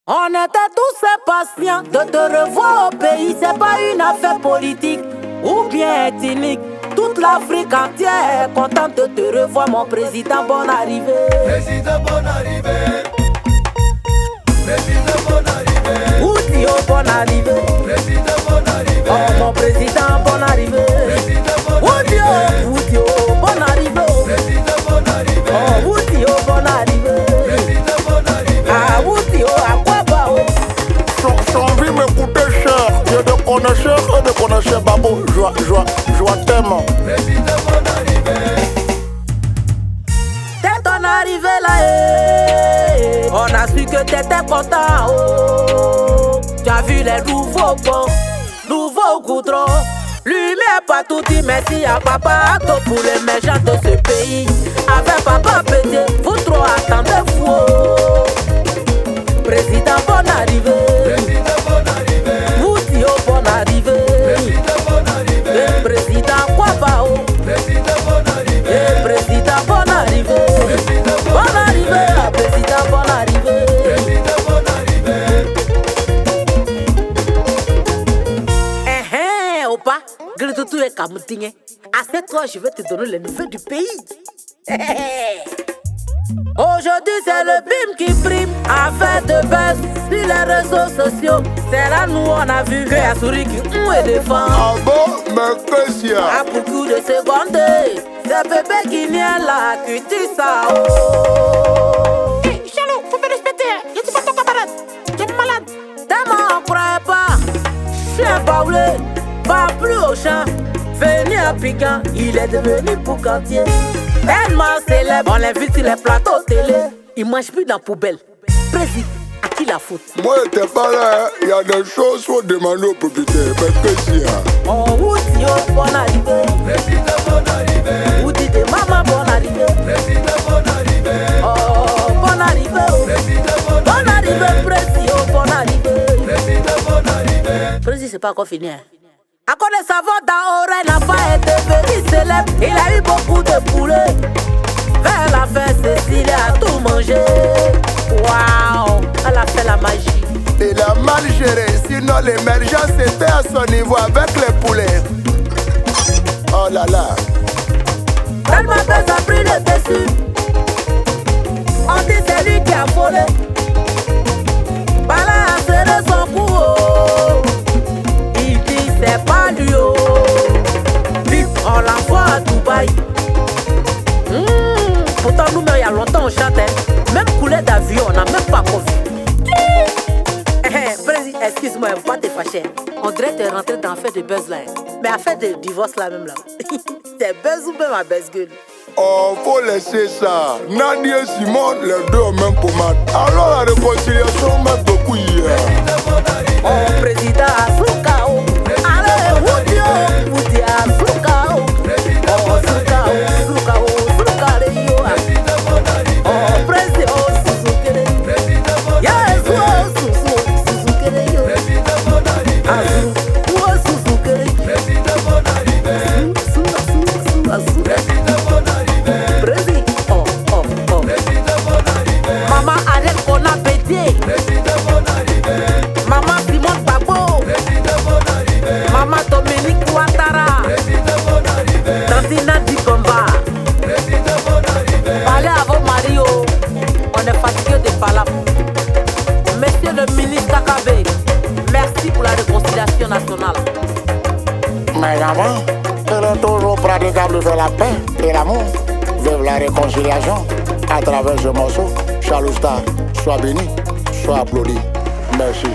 On était tous impatients de te revoir au pays. C'est pas une affaire politique ou bien ethnique. Toute l'Afrique entière est contente de te revoir, mon président. Bonne arrivée. Président, bonne arrivée. Président, bonne arrivée. Oudio, bonne arrivée. Président, bonne arrivée. Oh, mon président, bonne arrivée. Président, bonne arrivée. Oudio, bonne arrivée. Président, bonne arrivée. Oh, Oudio, bonne arrivée. Président, bonne arrivée. Ah, Oudio, à quoi va oh? Son vie me coûtait cher. Je te connaissais et de connaissais Babo. Joie tellement. Président, bonne arrivée. Dès ton arrivée là, on a su que t'étais content. Oh. Tu as vu les nouveaux ponts, nouveaux goudrons. Lumière partout, dit merci à Papa Ato pour l'émergence de ce pays. Avec Papa Petit, vous trois attendez-vous. Oh. Président, bonne arrivée. Président, bonne arrivée. Vous dites bonne arrivée. Président, bonne arrivée. Et président, quoi va oh? Président, bonne arrivée. Et président, bonne arrivée. Président, Bonne arrivée, ah, président, bonne arrivée. Président, bonne arrivée. Opa, Gretoutou et Kamoutingue. À cette fois, je vais te donner les nouvelles du pays. Aujourd'hui, c'est le BIM qui prime. Affaire de buzz sur les réseaux sociaux. C'est là nous on a vu que Yasuri qui est défend. Ah bon, mais qu'est-ce qu'il y a? À beaucoup de secondes, c'est bébé qui vient là, qui tue ça. Oh. Hé, Chalou, faut me respecter. Je suis pas ton camarade. Tu es malade. Tellement on croyait pas. Chien baoulé, pas plus au champ. Venu à piquant, il est devenu boucantier. Tellement célèbre, on l'invite sur les plateaux télé. Il mange plus dans la poubelle. Président, à qui la faute? Moi, j'étais pas là. Il y a des choses qu'il faut demander au propriétaire. Mais qu'est-ce qu'il y a? Oh, Oudio, bonne arrivée. Président, bonne arrivée. Oudi de maman, bonne arrivée. Président, bonne arrivée. Oh, bonne arrivée. Oh. Président, bonne Bonne arrivée, Président, bonne arrivée. Président, bonne arrivée. Président, c'est pas encore fini. Hein. À cause de sa voix d'Aoré n'a pas été devenu célèbre. Il a eu beaucoup de poulets. Vers la fin, Cécile a tout mangé. Waouh, elle a fait la magie. Il a mal géré. Sinon, l'émergence était à son niveau avec les poulets. Oh là là. Tellement que ça a pris le dessus. On dit c'est lui qui a volé. Bala a serré son cou. Oh. Il dit c'est pas lui. Oh. Vite, on l'envoie à Dubaï. Pourtant, nous, il y a longtemps, on chantait. Même couler d'avion, on n'a même pas confié. Président, excuse-moi, pas te fâcher. On dirait que tu es rentré dans l'affaire de buzz là. Mais affaire de divorce là même là. C'est buzz ou même à buzz gueule. Oh, faut laisser ça. Nadia et Simone, les deux ont même pommade. Alors la réconciliation m'a beaucoup hier. Président, bonne arrivée. Oh, président Asuka, oh. Allez, Woody, Asuka, oh. Président, Oh, bonne Asuka, oh, arrivée. Asuka, oh, Asuka, Reyo. Président, bonne arrivée. Oh, président, oh, Suzuki. Président, bonne Yes, arrivée. oh, Suzuki, Reyo. Président, bonne arrivée. Azu, oh, Suzuki. Président, bonne arrivée. Président, bonne arrivée. Président, oh, oh, oh. Président, bonne arrivée. Maman Arel qu'on a pété. Président, bonne arrivée. Maman Simone Babo. Président, bonne arrivée. Maman Dominique Ouattara. Président, bonne arrivée. Tantina Dibamba. Président, bonne arrivée. Parlez à vos maris, oh. On est fatigué de parler. Monsieur le ministre Kakabe, merci pour la réconciliation nationale. Mais avant, il est toujours praticable de faire la paix et l'amour. Vive la réconciliation à travers ce morceau. Chalou Star, sois béni, sois applaudi. Merci.